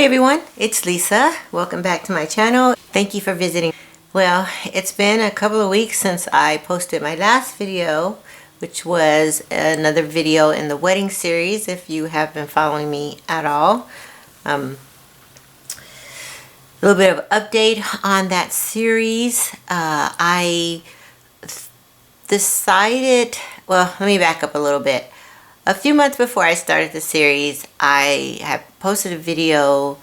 Hey everyone, it's Lisa. Welcome back to my channel. Thank you for visiting. Well, it's been a couple of weeks since I posted my last video, which was another video in the wedding series, if you have been following me at all. A little bit of update on that series. I decided, well, let me back up a little bit. A few months before I started the series, I had posted a video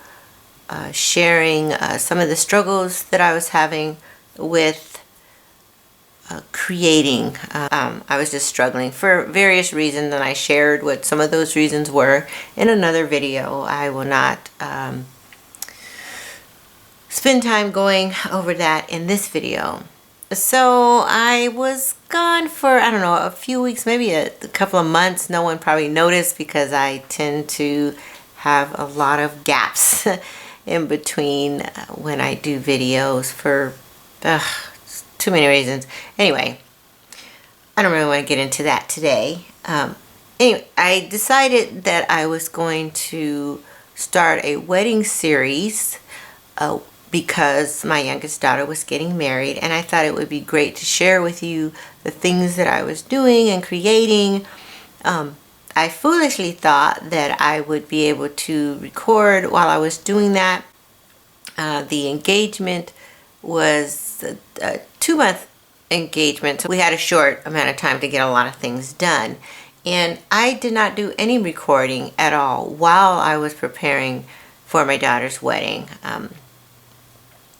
sharing some of the struggles that I was having with creating. I was just struggling for various reasons, and I shared what some of those reasons were in another video. I will not spend time going over that in this video. So I was gone for, I don't know, a few weeks, maybe a couple of months. No one probably noticed because I tend to have a lot of gaps in between when I do videos for too many reasons. Anyway, I don't really want to get into that today. Anyway, I decided that I was going to start a wedding series because my youngest daughter was getting married, and I thought it would be great to share with you the things that I was doing and creating. I foolishly thought that I would be able to record while I was doing that. The engagement was a 2-month engagement, so we had a short amount of time to get a lot of things done. And I did not do any recording at all while I was preparing for my daughter's wedding.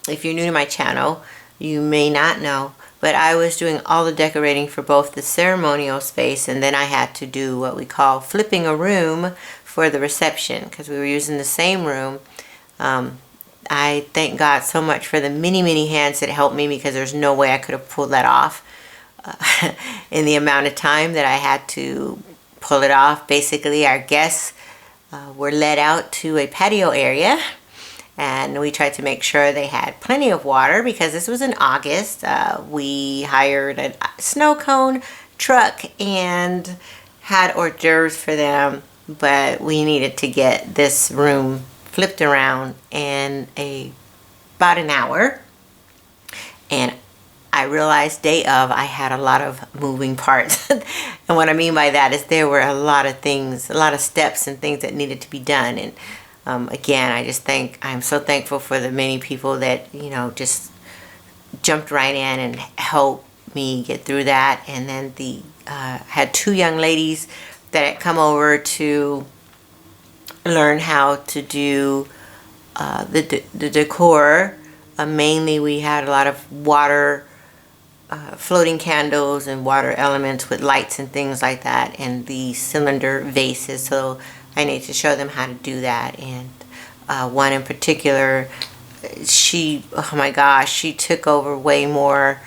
If you're new to my channel, you may not know, but I was doing all the decorating for both the ceremonial space, and then I had to do what we call flipping a room for the reception because we were using the same room. I thank God so much for the many hands that helped me, because there's no way I could have pulled that off in the amount of time that I had to pull it off. Basically, our guests were led out to a patio area, and we tried to make sure they had plenty of water because this was in August. We hired a snow cone truck and had hors d'oeuvres for them, but we needed to get this room flipped around in about an hour. And I realized day of I had a lot of moving parts. And what I mean by that is there were a lot of things, a lot of steps and things that needed to be done. And again, I'm so thankful for the many people that, just jumped right in and helped me get through that. And then had 2 young ladies that had come over to learn how to do the decor. Mainly we had a lot of water, floating candles and water elements with lights and things like that, and the cylinder vases. So I need to show them how to do that. And one in particular, oh my gosh, she took over way more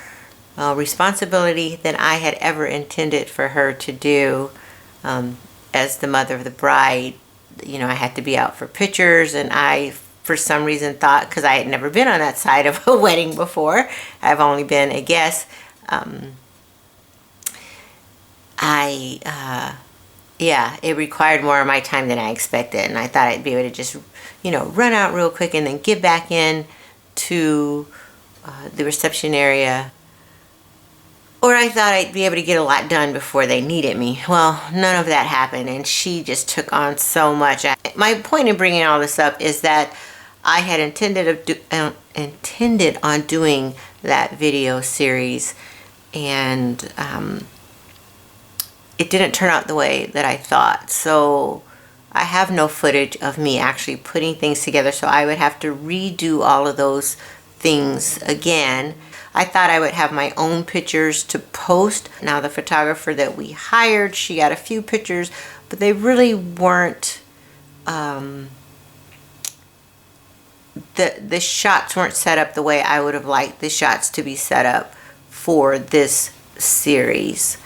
responsibility than I had ever intended for her to do. As the mother of the bride, I had to be out for pictures, and I, for some reason, thought, because I had never been on that side of a wedding before, I've only been a guest, it required more of my time than I expected, and I thought I'd be able to just, run out real quick and then get back in to the reception area. Or I thought I'd be able to get a lot done before they needed me. Well, none of that happened, and she just took on so much. My point in bringing all this up is that I had intended on doing that video series, and it didn't turn out the way that I thought. So I have no footage of me actually putting things together, so I would have to redo all of those things again. I thought I would have my own pictures to post. Now, the photographer that we hired, she got a few pictures, but they really weren't, the shots weren't set up the way I would have liked the shots to be set up for this series.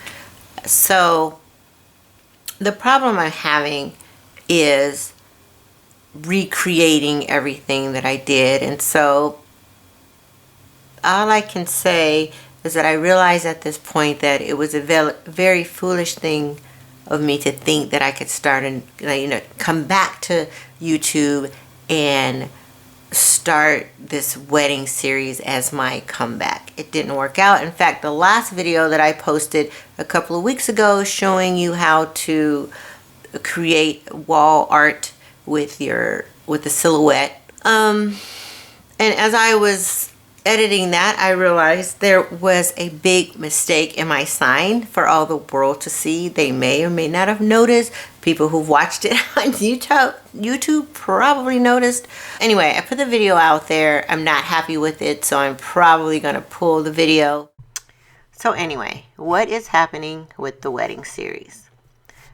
So the problem I'm having is recreating everything that I did. And so all I can say is that I realized at this point that it was a very foolish thing of me to think that I could start and come back to YouTube and start this wedding series as my comeback. It didn't work out. In fact, the last video that I posted a couple of weeks ago showing you how to create wall art with the silhouette. And as I was editing that, I realized there was a big mistake in my sign for all the world to see. They may or may not have noticed. People who've watched it on YouTube probably noticed. Anyway, I put the video out there. I'm not happy with it, so I'm probably gonna pull the video. So anyway, what is happening with the wedding series?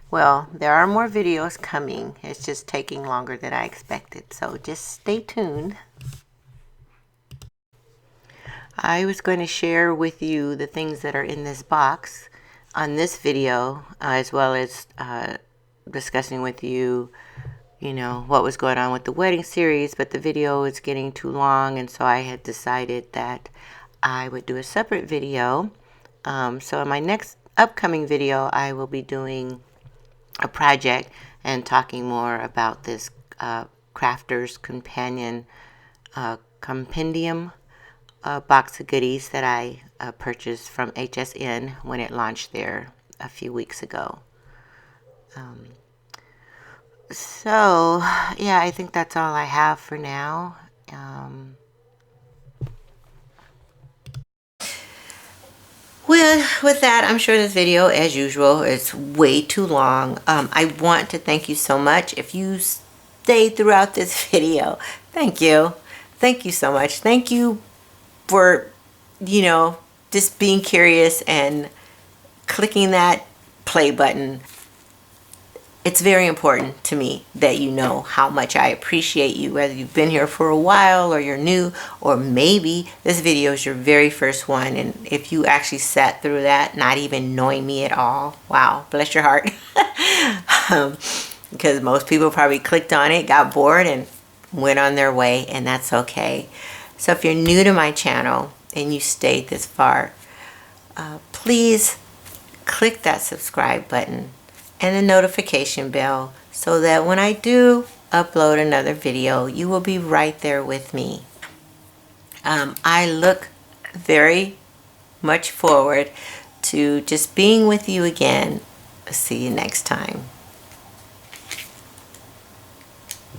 Well, there are more videos coming. It's just taking longer than I expected, so just stay tuned. I was going to share with you the things that are in this box on this video, as well as discussing with you, what was going on with the wedding series, but the video is getting too long, and so I had decided that I would do a separate video. So in my next upcoming video, I will be doing a project and talking more about this Crafter's Companion compendium box of goodies that I purchased from HSN when it launched there a few weeks ago. So yeah, I think that's all I have for now. Well, with that, I'm sure this video, as usual, is way too long. I want to thank you so much. If you stayed throughout this video, thank you. Thank you so much. Thank you for, just being curious and clicking that play button. It's very important to me that you know how much I appreciate you, whether you've been here for a while or you're new, or maybe this video is your very first one, and if you actually sat through that not even knowing me at all, wow, bless your heart. Because most people probably clicked on it, got bored, and went on their way, and that's okay. So if you're new to my channel and you stayed this far, please click that subscribe button and the notification bell so that when I do upload another video, you will be right there with me. I look very much forward to just being with you again. See you next time.